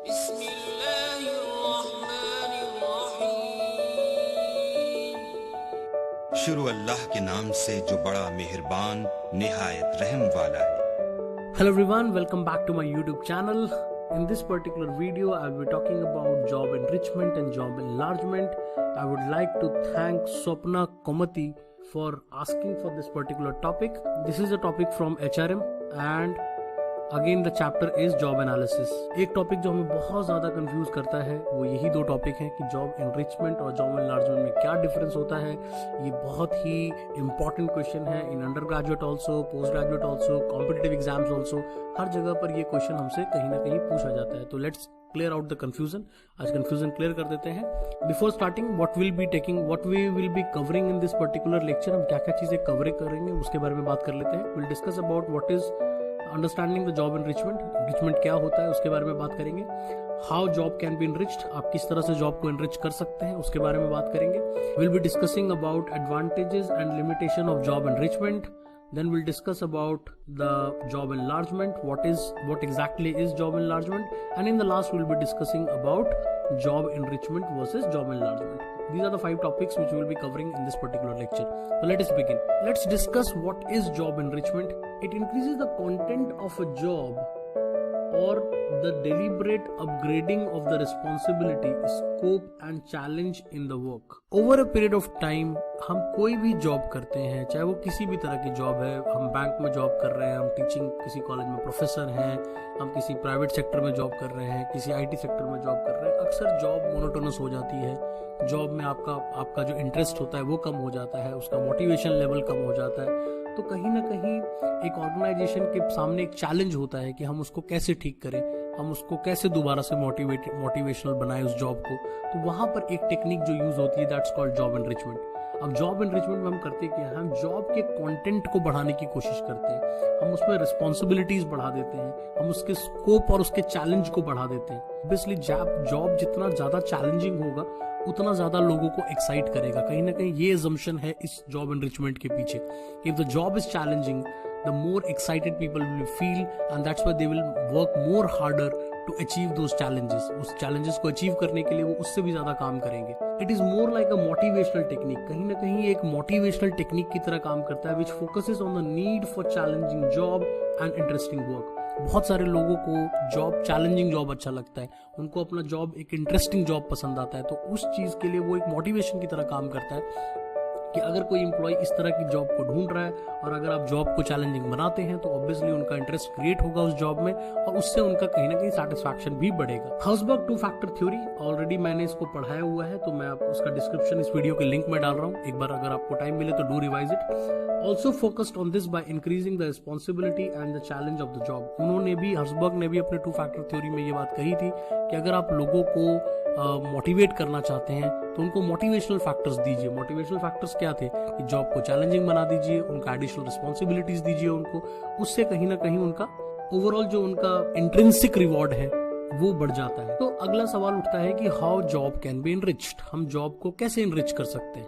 शुरू अल्लाह के नाम से जो बड़ा मेहरबान निहायत रहम वाला है। Hello everyone, welcome back to my YouTube channel. In this particular video, I will be talking about job enrichment and job enlargement. I would like to thank Swapna Komati for asking for this particular topic. This is a topic from HRM and again the chapter is job analysis. एक topic जो हमें बहुत ज्यादा confuse करता है वो यही दो टॉपिक हैं कि जॉब एनरिचमेंट और जॉब एनलार्जमेंट में क्या डिफरेंस होता है। ये बहुत ही इंपॉर्टेंट क्वेश्चन है in undergraduate also, postgraduate also, competitive exams also. हर जगह पर ये क्वेश्चन हमसे कहीं ना कहीं पूछा जाता है। तो let's clear out the confusion. आज कंफ्यूजन क्लियर कर देते हैं। Before starting what we will be covering in this particular lecture, हम क्या क्या चीजें कवर करेंगे उसके बारे में बात कर लेते हैं। Will discuss about what is understanding the job enrichment क्या होता है उसके बारे में बात करेंगे। How job can be enriched, आप किस तरह से जॉब को एनरिच कर सकते हैं उसके बारे में बात करेंगे। Will be discussing about advantages and limitation of job enrichment. Then we'll discuss about the job enlargement, what exactly is job enlargement, and in the last we'll be discussing about job enrichment versus job enlargement. These are the 5 topics which we will be covering in this particular lecture. So let us begin. Let's discuss what is job enrichment. It increases the content of a job or the deliberate upgrading of the responsibility, scope and challenge in the work. Over a period of time, हम कोई भी job करते हैं, चाहे वो किसी भी तरह की जॉब है, हम बैंक में जॉब कर रहे हैं, हम टीचिंग किसी कॉलेज में प्रोफेसर हैं, हम किसी प्राइवेट सेक्टर में जॉब कर रहे हैं, किसी आईटी सेक्टर में जॉब कर रहे हैं। अक्सर जॉब मोनोटोनस हो जाती है। जॉब में आपका जो इंटरेस्ट होता है वो कम हो जाता है, उसका मोटिवेशन लेवल कम हो जाता है। तो कहीं ना कहीं एक ऑर्गेनाइजेशन के सामने एक चैलेंज होता है कि हम उसको कैसे ठीक करें, हम उसको कैसे दोबारा से मोटिवेशनल बनाए उस जॉब को। तो वहां पर एक टेक्निक जो यूज होती है दैट्स कॉल्ड जॉब एनरिचमेंट। अब जॉब एनरिचमेंट में हम करते क्या है, हम जॉब के कंटेंट को बढ़ाने की कोशिश करते हैं, हम उसमें रिस्पॉन्सिबिलिटीज बढ़ा देते हैं, हम उसके स्कोप और उसके चैलेंज को बढ़ा देते हैं। ऑब्वियसली जॉब जितना ज्यादा चैलेंजिंग होगा उतना ज्यादा लोगों को एक्साइट करेगा। कहीं ना कहीं ये assumption है इस जॉब एनरिचमेंट के पीछे। If the job is challenging, the more excited people will feel and that's why they will work more harder to achieve those challenges. उस challenges को achieve करने के लिए वो उससे भी ज्यादा काम करेंगे। It is more like a motivational technique. कहीं ना कहीं एक motivational technique की तरह काम करता है which focuses on the need for challenging job and interesting work. बहुत सारे लोगों को चैलेंजिंग जॉब अच्छा लगता है, उनको अपना जॉब एक इंटरेस्टिंग जॉब पसंद आता है। तो उस चीज के लिए वो एक मोटिवेशन की तरह काम करता है कि अगर कोई एम्प्लॉय इस तरह की जॉब को ढूंढ रहा है और अगर आप जॉब को चैलेंजिंग बनाते हैं तो ऑब्वियसली उनका इंटरेस्ट क्रिएट होगा उस जॉब में और उससे उनका कहीं ना कहीं सेटिस्फैक्शन भी बढ़ेगा। हर्सबर्ग 2 फैक्टर थ्योरी ऑलरेडी मैंने इसको पढ़ाया हुआ है, तो मैं आपको उसका डिस्क्रिप्शन इस वीडियो के लिंक में डाल रहा हूँ। एक बार अगर आपको टाइम मिले तो do revise it. Also focused on this by increasing the responsibility and the challenge of the job. उन्होंने भी, हर्सबर्ग ने भी अपने 2 फैक्टर थ्योरी में ये बात कही थी कि अगर आप लोगों को मोटिवेट करना चाहते हैं तो उनको मोटिवेशनल फैक्टर्स दीजिए। मोटिवेशनल फैक्टर्स क्या थे कि जॉब को चैलेंजिंग बना दीजिए, उनका एडिशनल रिस्पॉन्सिबिलिटीज दीजिए उनको, उससे कहीं ना कहीं उनका ओवरऑल जो उनका इंट्रिंसिक रिवॉर्ड है वो बढ़ जाता है। तो अगला सवाल उठता है कि how job can be enriched, हम जॉब को कैसे एनरिच कर सकते हैं।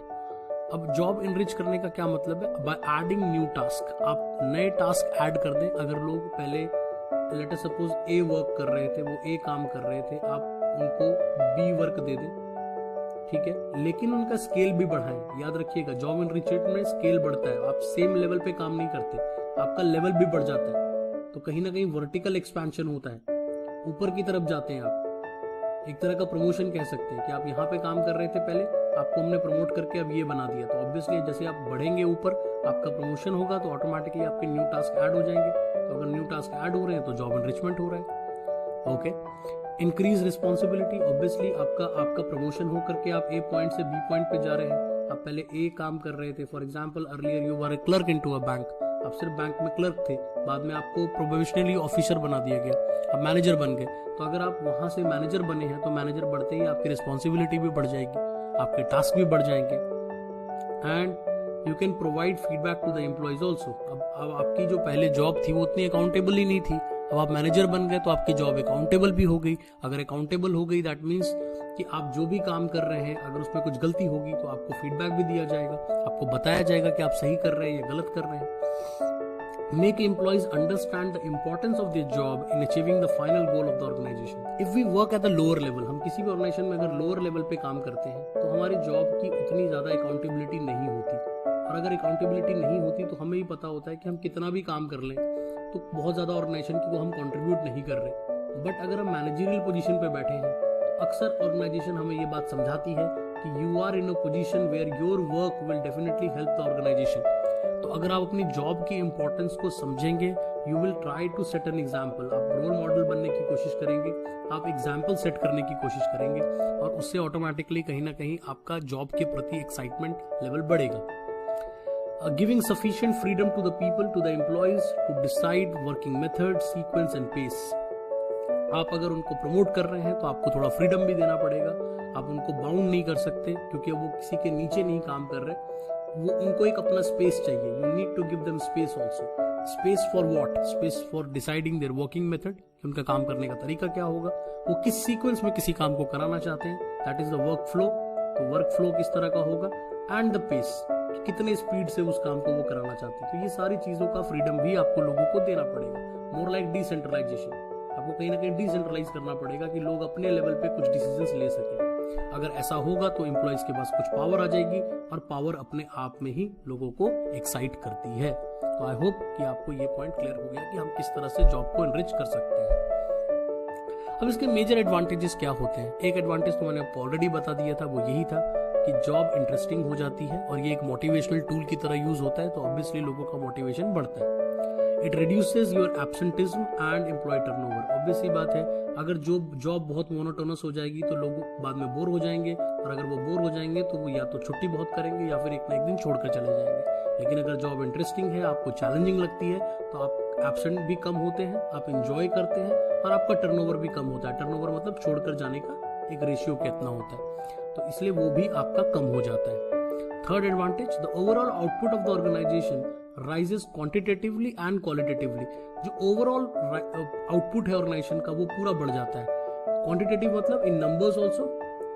अब जॉब एनरिच करने का क्या मतलब है, बाय एडिंग न्यू टास्क। आप नए टास्क ऐड कर दें। अगर लोग पहले लेट अस सपोज ए वर्क कर रहे थे, वो ए काम कर रहे थे, आप उनको बी वर्क दे दें, ठीक है, लेकिन उनका स्केल भी बढ़ाएं। याद रखिएगा जॉब एनरिचमेंट में स्केल बढ़ता है, आप सेम लेवल पे काम नहीं करते, आपका लेवल भी बढ़ जाता है। तो कहीं ना कहीं वर्टिकल एक्सपेंशन होता है, ऊपर की तरफ जाते हैं आप। एक तरह का प्रमोशन कह सकते हैं कि आप यहाँ पे काम कर रहे थे पहले, आपको हमने प्रमोट करके अब ये बना दिया। तो ऑब्वियसली जैसे आप बढ़ेंगे ऊपर, आपका प्रमोशन होगा तो ऑटोमेटिकली आपके न्यू टास्क ऐड हो जाएंगे। तो अगर न्यू टास्क ऐड हो रहे हैं तो जॉब एनरिचमेंट हो रहा है। Okay, increase responsibility. ऑब्वियसली आपका प्रमोशन हो करके आप ए पॉइंट से बी पॉइंट पे जा रहे हैं। आप पहले ए काम कर रहे थे, for example earlier you were A clerk into a bank, आप सिर्फ बैंक में क्लर्क थे, बाद में आपको प्रोबेशनली ऑफिसर बना दिया गया, आप मैनेजर बन गए। तो अगर आप वहां से मैनेजर बने हैं तो मैनेजर बढ़ते ही आपकी रिस्पॉन्सिबिलिटी भी बढ़ जाएगी, आपके टास्क भी बढ़ जाएंगे and you can provide feedback to the employees also. अब आपकी जो पहले जॉब थी वो उतनी अकाउंटेबल ही नहीं थी, अब आप मैनेजर बन गए तो आपकी जॉब अकाउंटेबल भी हो गई। अगर अकाउंटेबल हो गई दैट मीन्स कि आप जो भी काम कर रहे हैं अगर उसमें कुछ गलती होगी तो आपको फीडबैक भी दिया जाएगा, आपको बताया जाएगा कि आप सही कर रहे हैं या गलत कर रहे हैं। make employees understand the importance of their job in achieving the final goal of the organization. If we work at the lower level, हम किसी भी ऑर्गेनाइजेशन में अगर लोअर लेवल पे काम करते हैं तो हमारी जॉब की उतनी ज़्यादा अकाउंटेबिलिटी नहीं होती, और अगर अकाउंटेबिलिटी नहीं होती तो हमें ही पता होता है कि हम कितना भी काम कर लें तो बहुत ज़्यादा ऑर्गेनाइजेशन को हम कंट्रीब्यूट नहीं कर रहे। बट अगर हम मैनेजरियल पोजीशन पे बैठे हैं तो अक्सर ऑर्गेनाइजेशन हमें ये बात समझाती है कि you are in a position where your work will definitely help the organisation. तो अगर आप अपनी जॉब की इंपॉर्टेंस को समझेंगे, you will try to set an example. आप रोल मॉडल बनने की कोशिश करेंगे, आप एग्जाम्पल सेट करने की कोशिश करेंगे, और उससे ऑटोमेटिकली कहीं ना कहीं आपका जॉब के प्रति एक्साइटमेंट लेवल बढ़ेगा। Giving sufficient freedom to the people, to the employees to decide working method, sequence and pace. आप अगर उनको प्रमोट कर रहे हैं तो आपको थोड़ा फ्रीडम भी देना पड़ेगा। आप उनको बाउंड नहीं कर सकते क्योंकि वो किसी के नीचे नहीं काम कर रहे, वो उनको एक अपना स्पेस चाहिए। You need to give them space also. Space for what? Space for deciding their working method, कि उनका काम करने का तरीका क्या होगा, वो किस सीक्वेंस में किसी काम को कराना चाहते हैं, that is the work flow. तो वर्क फ्लो किस तरह का होगा, एंड द पेस, कि कितने स्पीड से उस काम को वो कराना चाहते हैं। तो ये सारी चीजों का फ्रीडम भी आपको लोगों को देना पड़ेगा। मोर लाइक डिसेंट्रलाइजेशन, आपको कहीं ना कहीं डिसेंट्रलाइज करना पड़ेगा कि लोग अपने लेवल पे कुछ डिसीजंस ले सकें। अगर ऐसा होगा तो एम्प्लॉयज के पास कुछ पावर आ जाएगी, और पावर अपने आप में ही लोगों को एक्साइट करती है। तो आई होप कि आपको ये पॉइंट क्लियर हो गया कि हम किस तरह से जॉब को एनरिच कर सकते हैं। अब इसके मेजर एडवांटेजेस क्या होते हैं? एक एडवांटेज तो मैंने आपको ऑलरेडी बता दिया था, वो यही था कि जॉब इंटरेस्टिंग हो जाती है, और ये एक मोटिवेशनल टूल की तरह यूज होता है, तो ऑब्वियसली लोगों का मोटिवेशन बढ़ता है। It reduces your absenteeism and employee turnover. Obviously बात है, अगर जॉब बहुत मोनोटोनस हो जाएगी तो लोग बाद में बोर हो जाएंगे, और अगर वो बोर हो जाएंगे तो वो या तो छुट्टी बहुत करेंगे या फिर एक ना एक दिन छोड़कर चले जाएंगे। लेकिन अगर जॉब इंटरेस्टिंग है, आपको चैलेंजिंग लगती है, तो आप एब्सेंट भी कम होते हैं, आप इंजॉय करते हैं, और आपका टर्नओवर भी कम होता है। टर्नओवर मतलब छोड़कर जाने का एक रेशियो कितना होता है, तो इसलिए वो भी आपका कम हो जाता है। Third advantage, the overall output of the organisation rises quantitatively and qualitatively. जो ओवरऑल आउटपुट है ऑर्गेनाइजेशन का वो पूरा बढ़ जाता है। क्वांटिटेटिव मतलब इन नंबर्स ऑल्सो,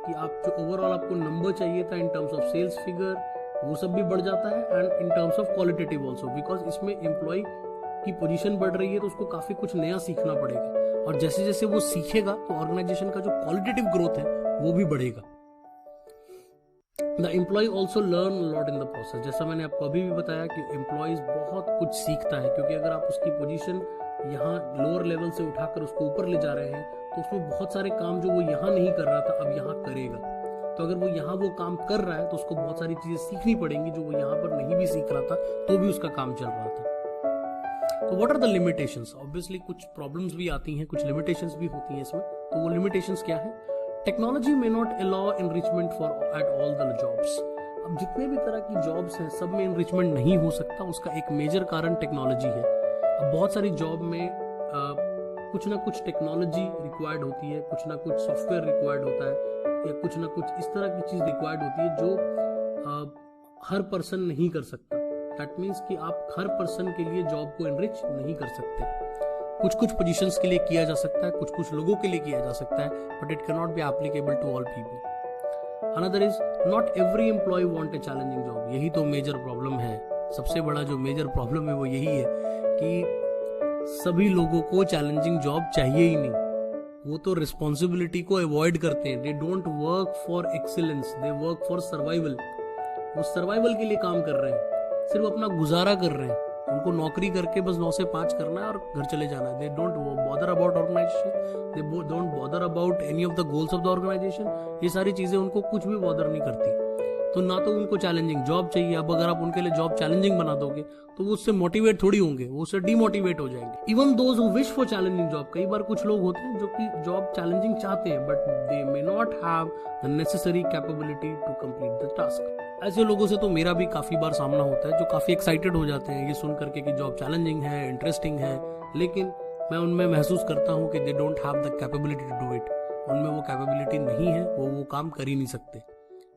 कि आप जो ओवरऑल आपको नंबर चाहिए था in terms of sales figure, वो सब भी बढ़ जाता है, and in terms of qualitative also, because इसमें एम्प्लॉय की पोजीशन बढ़ रही है तो उसको काफी कुछ नया सीखना पड़ेगा, और जैसे जैसे वो सीखेगा तो ऑर्गेनाइजेशन का जो क्वालिटेटिव ग्रोथ है वो भी बढ़ेगा। The employee also learn lot in the process. जैसा मैंने आपको अभी भी बताया कि एम्प्लॉयज बहुत कुछ सीखता है, क्योंकि अगर आप उसकी पोजीशन यहाँ लोअर लेवल से उठाकर उसको ऊपर ले जा रहे हैं तो उसमें बहुत सारे काम जो वो यहाँ नहीं कर रहा था अब यहाँ करेगा। तो अगर वो यहाँ वो काम कर रहा है तो उसको बहुत सारी चीजें सीखनी पड़ेंगी जो वो यहाँ पर नहीं भी सीख रहा था तो भी उसका काम चल रहा था। तो what are the limitations? Obviously कुछ प्रॉब्लम्स भी आती हैं, कुछ लिमिटेशंस भी होती हैं इसमें। तो वो लिमिटेशंस क्या है? टेक्नोलॉजी में not allow enrichment for at all the jobs. अब जितने भी तरह की जॉब्स हैं सब में एनरिचमेंट नहीं हो सकता, उसका एक मेजर कारण टेक्नोलॉजी है। अब बहुत सारी जॉब में कुछ ना कुछ टेक्नोलॉजी रिक्वायर्ड होती है, कुछ ना कुछ सॉफ्टवेयर रिक्वायर्ड होता है, या कुछ ना कुछ इस तरह की चीज रिक्वायर्ड होती है जो हर पर्सन नहीं कर सकता। दैट मीन्स कि आप हर पर्सन के लिए जॉब को एनरिच नहीं कर सकते। कुछ कुछ पोजीशंस के लिए किया जा सकता है, कुछ कुछ लोगों के लिए किया जा सकता है, but it can not be applicable to all people. Another is not every employ want a challenging job. यही तो मेजर प्रॉब्लम है। सबसे बड़ा जो मेजर प्रॉब्लम है वो यही है कि सभी लोगों को चैलेंजिंग जॉब चाहिए ही नहीं। वो तो रिस्पॉन्सिबिलिटी को अवॉइड करते हैं। They don't work for excellence, they work for survival. वो सर्वाइवल के लिए काम कर रहे हैं, सिर्फ अपना गुजारा कर रहे हैं। उनको नौकरी करके बस 9 से 5 करना है और घर चले जाना है। They don't bother about organisation, they don't bother about any of the goals of the organisation. ये सारी चीजें उनको कुछ भी बॉदर नहीं करती। तो ना तो उनको चैलेंजिंग जॉब चाहिए। अब अगर आप उनके लिए जॉब चैलेंजिंग बना दोगे तो वो उससे मोटिवेट थोड़ी होंगे, वो उससे डिमोटिवेट हो जाएंगे। Even those who wish for challenging job, कई बार कुछ लोग होते हैं जो कि जॉब चैलेंजिंग चाहते हैं but they may not have the necessary capability to complete the task. ऐसे लोगों से तो मेरा भी काफी बार सामना होता है जो काफी एक्साइटेड हो जाते हैं ये सुन करके कि जॉब चैलेंजिंग है, इंटरेस्टिंग है, लेकिन मैं उनमें महसूस करता हूँ कि they don't have the capability to do it. उनमें वो कैपेबिलिटी नहीं है, वो काम कर ही नहीं सकते।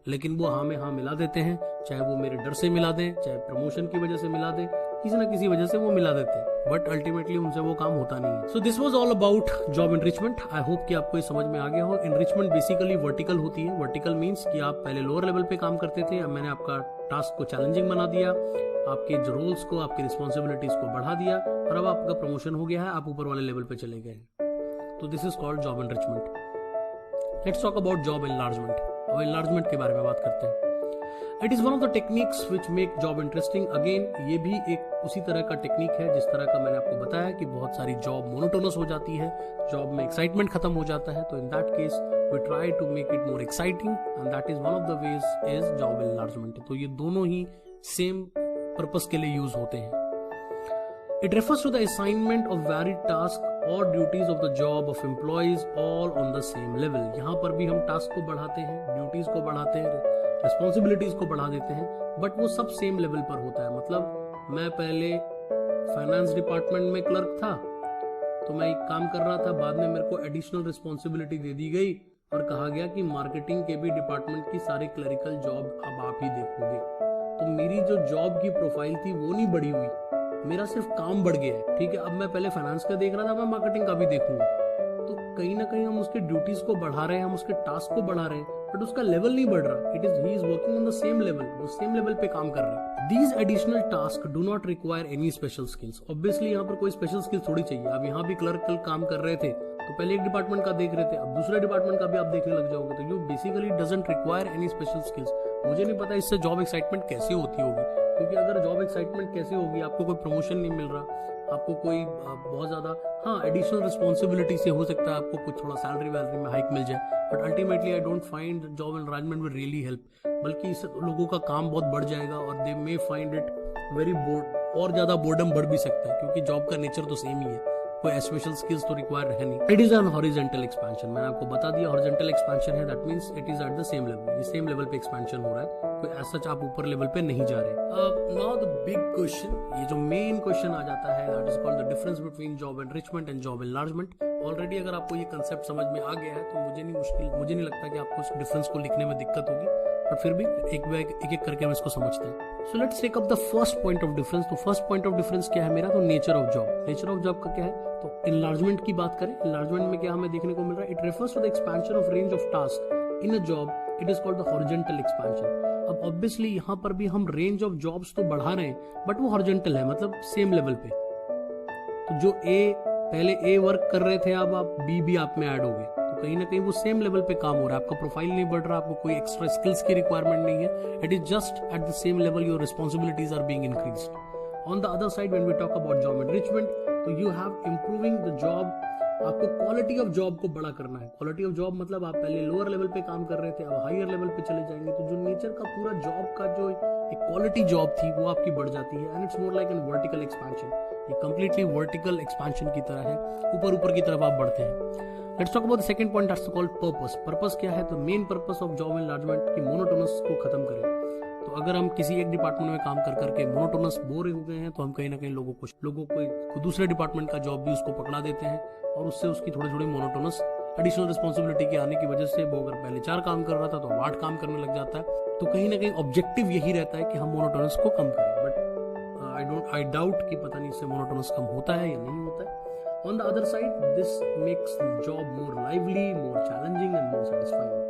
लेकिन वो हाँ में हाँ मिला देते हैं, चाहे वो मेरे डर से मिला दें, चाहे प्रमोशन की वजह से मिला दें, किसी ना किसी वजह से वो मिला देते हैं। बट अल्टीमेटली उनसे वो काम होता नहीं है। So this was all about job enrichment. I hope कि आपको ये समझ में आ गया हो। एनरिचमेंट बेसिकली वर्टिकल होती है। वर्टिकल मीन्स कि आप पहले लोअर लेवल पे काम करते थे, अब मैंने आपका टास्क को चैलेंजिंग बना दिया, आपके जो रोल्स को, आपकी रिस्पॉन्सिबिलिटीज को बढ़ा दिया, और अब आपका प्रमोशन हो गया है, आप ऊपर वाले लेवल पे चले गए। तो this is called job enrichment. Let's talk about job enlargement. अब एनलार्जमेंट के बारे में बात करते हैं। It is one of the techniques which make job interesting. Again ये भी एक उसी तरह का टेक्निक है जिस तरह का मैंने आपको बताया कि बहुत सारी जॉब मोनोटोनस हो जाती है, जॉब में एक्साइटमेंट खत्म हो जाता है। तो in that case we try to make it more exciting and that is one of the ways is job enlargement. तो ये दोनों ही सेम पर्पस के लिए यूज होते हैं। It refers to the assignment of varied task और duties of the job of employees all on the same level. यहाँ पर भी हम टास्क को बढ़ाते हैं, ड्यूटीज को बढ़ाते हैं, रिस्पॉन्सिबिलिटीज को बढ़ा देते हैं, बट वो सब सेम लेवल पर होता है। मतलब मैं पहले फाइनेंस डिपार्टमेंट में क्लर्क था, तो मैं एक काम कर रहा था, बाद में मेरे को एडिशनल रिस्पॉन्सिबिलिटी दे दी गई और कहा गया कि मार्केटिंग के भी डिपार्टमेंट की सारी क्लरिकल जॉब अब आप ही देखोगे। तो मेरी जो जॉब की प्रोफाइल थी वो नहीं बढ़ी हुई, मेरा सिर्फ काम बढ़ गया है। ठीक है, अब मैं पहले फाइनेंस का देख रहा था, मैं मार्केटिंग का भी देखूंगा। तो कहीं ना कहीं हम उसके ड्यूटीज को बढ़ा रहे हैं, हम उसके टास्क को बढ़ा रहे हैं, बट उसका लेवल नहीं बढ़ रहा। He is working on the same level, वो सेम लेवल पे काम कर रहे हैं। These additional task do not require any special skills. Obviously यहाँ पर कोई स्पेशल स्किल्स थोड़ी चाहिए। अब यहाँ भी क्लर्कल काम कर रहे थे, तो पहले एक डिपार्टमेंट का देख रहे थे, अब दूसरे डिपार्टमेंट का भी आप देखने लग जाओगे। तो you basically doesn't require any special skills. मुझे नहीं पता इससे जॉब एक्साइटमेंट कैसे होती होगी, क्योंकि अगर जॉब एक्साइटमेंट कैसे होगी, आपको कोई प्रमोशन नहीं मिल रहा, आपको कोई बहुत ज्यादा एडिशनल रिस्पॉन्सिबिलिटी से हो सकता है आपको कुछ थोड़ा सैलरी वैलरी में हाइक मिल जाए, but ultimately I don't find job environment will really help. बल्कि इससे लोगों का काम बहुत बढ़ जाएगा और they may find it very bored, और ज्यादा बोर्डम बढ़ भी सकता है, क्योंकि जॉब का नेचर तो सेम ही है, कोई स्पेशल स्किल्स तो रिक्वायर है नहीं। It is an horizontal expansion. मैंने आपको बता दिया हॉरिजॉन्टल एक्सपेंशन है, that means it is eight the same level. ये सेम लेवल पे एक्सपेंशन हो रहा है, कोई ऐसा आप ऊपर लेवल पे नहीं जा रहे। नाउ द बिग क्वेश्चन, ये जो मेन क्वेश्चन आ जाता है, that is called the difference between job enrichment and job enlargement. Already अगर आपको ये कंसेप्ट समझ में आ गया है तो मुझे नहीं लगता कि आपको उस डिफरेंस को लिखने में दिक्कत होगी, बट फिर भी एक करके हम इसको समझते हैं। So let's take up the first point of difference. तो फर्स्ट पॉइंट ऑफ डिफरेंस क्या है मेरा? तो nature of job. Nature of job का क्या है? तो एनलार्जमेंट की बात करें, एनलार्जमेंट में क्या हमें देखने को मिल रहा है? It refers to the expansion of range of task in a job, it is called the horizontal expansion. अब ऑब्वियसली यहाँ पर भी हम रेंज ऑफ जॉब्स तो बढ़ा रहे हैं, बट वो हॉरिजॉन्टल है, मतलब सेम लेवल पे। तो जो पहले ए वर्क कर रहे थे, अब आप बी भी आप में ऐड हो गए, तो कहीं ना कहीं वो सेम लेवल पे काम हो रहा है। आपका प्रोफाइल नहीं बढ़ रहा, आपको कोई एक्स्ट्रा स्किल्स की रिक्वायरमेंट नहीं है, it is just at the same level, your responsibilities are being increased. On the other side when we talk about job enrichment, तो you have improving the job. आपको क्वालिटी ऑफ जॉब को बड़ा करना है। Quality of job मतलब आप पहले lower level पे काम कर रहे थे, अब हायर लेवल पे चले जाएंगे, तो जो नेचर का पूरा जॉब का जो एक क्वालिटी जॉब थी वो आपकी बढ़ जाती है, and it's more like an vertical expansion. ये कंप्लीटली वर्टिकल एक्सपेंशन की तरह है, ऊपर की तरफ आप बढ़ते हैं। Let's talk about the second point, that's called purpose. Purpose क्या है? तो main purpose of job enlargement की मोनोटोनस को खत्म करें। तो अगर हम किसी एक डिपार्टमेंट में काम कर करके मोनोटोनस बोर हो गए हैं, तो हम कहीं ना कहीं लोगों को दूसरे डिपार्टमेंट का जॉब भी उसको पकड़ा देते हैं, और उससे उसकी थोड़ी थोड़ी मोनोटोनस एडिशनल रिस्पॉन्सिबिलिटी के आने की वजह से वो अगर पहले 4 काम कर रहा था तो 8 काम करने लग जाता है। तो कहीं ना कहीं ऑब्जेक्टिव यही रहता है कि हम मोनोटोनस को कम करें, बट आई डाउट कि पता नहीं इससे मोनोटोनस कम होता है या नहीं होता है। On the other side, this makes the job more lively, more challenging and more satisfying.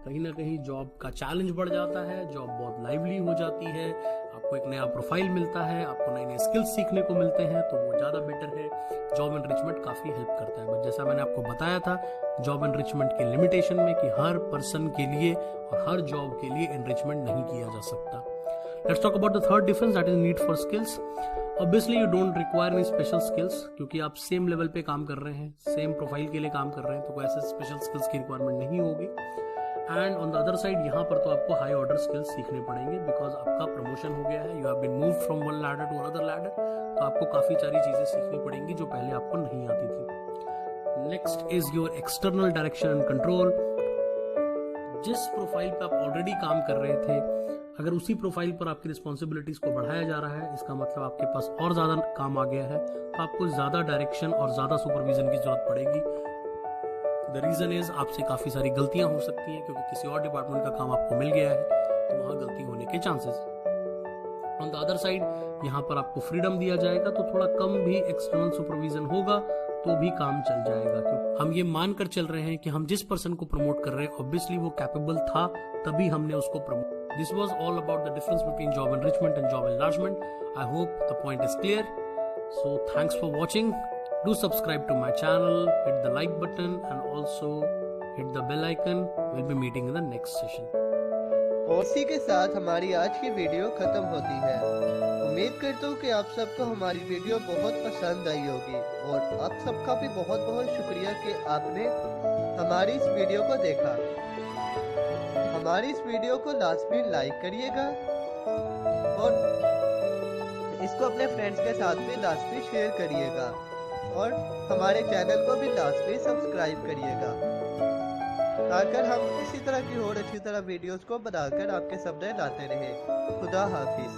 कहीं ना कहीं जॉब का चैलेंज बढ़ जाता है, जॉब बहुत लाइवली हो जाती है, आपको एक नया प्रोफाइल मिलता है, आपको नए नए स्किल्स सीखने को मिलते हैं, तो वो ज़्यादा बेटर है। जॉब एनरिचमेंट काफ़ी हेल्प करता है, बट जैसा मैंने आपको बताया था जॉब एनरिचमेंट के लिमिटेशन में कि हर पर्सन के लिए और हर जॉब के लिए एनरिचमेंट नहीं किया जा सकता। Let's talk about the third difference, that is need for skills. Obviously you don't require any special skills, क्योंकि आप सेम लेवल पे काम कर रहे हैं, सेम प्रोफाइल के लिए काम कर रहे हैं, तो कोई ऐसे स्पेशल स्किल्स की रिक्वायरमेंट नहीं होगी। And on the other side यहाँ पर तो आपको हाई ऑर्डर स्किल्स सीखने पड़ेंगे, बिकॉज आपका प्रमोशन हो गया है, you have been moved from one ladder to another ladder, तो आपको काफी सारी चीजें सीखनी पड़ेंगी जो पहले आपको नहीं आती थी। Next is your external direction and control. जिस प्रोफाइल पे आप ऑलरेडी काम कर रहे थे, अगर उसी प्रोफाइल पर आपकी रिस्पॉन्सिबिलिटीज को बढ़ाया जा रहा है, इसका मतलब आपके पास और ज्यादा काम आ गया है, तो आपको ज्यादा डायरेक्शन और ज्यादा सुपरविजन की जरूरत पड़ेगी। द रीजन इज आपसे काफी सारी गलतियां हो सकती हैं, क्योंकि किसी और डिपार्टमेंट का काम आपको मिल गया है, तो वहां गलती होने के चांसेस है। ऑन द अदर साइड यहाँ पर आपको फ्रीडम दिया जाएगा, तो थोड़ा कम भी एक्सटर्नल सुपरविजन होगा तो भी काम चल जाएगा। क्योंकि हम ये मानकर चल रहे हैं कि हम जिस पर्सन को प्रमोट कर रहे हैं ऑब्वियसली वो कैपेबल था, तभी हमने उसको promote. This was all about the difference between job enrichment and job enlargement. I hope the point is clear. So thanks for watching. Do subscribe to my channel, hit the like button and also hit the bell icon. We'll be meeting in the next session. और इसी के साथ हमारी आज की video खत्म होती है। उम्मीद करता हूँ कि आप सबको हमारी वीडियो बहुत पसंद आई होगी और आप सबका भी बहुत बहुत शुक्रिया कि आपने हमारी इस वीडियो को देखा। हमारी इस वीडियो को लाजमी लाइक करिएगा और इसको अपने फ्रेंड्स के साथ भी लाजमी शेयर करिएगा और हमारे चैनल को भी लाजमी सब्सक्राइब करिएगा ताकि हम इसी तरह की और अच्छी तरह वीडियोस को बनाकर आपके सामने लाते रहें। खुदा हाफिज।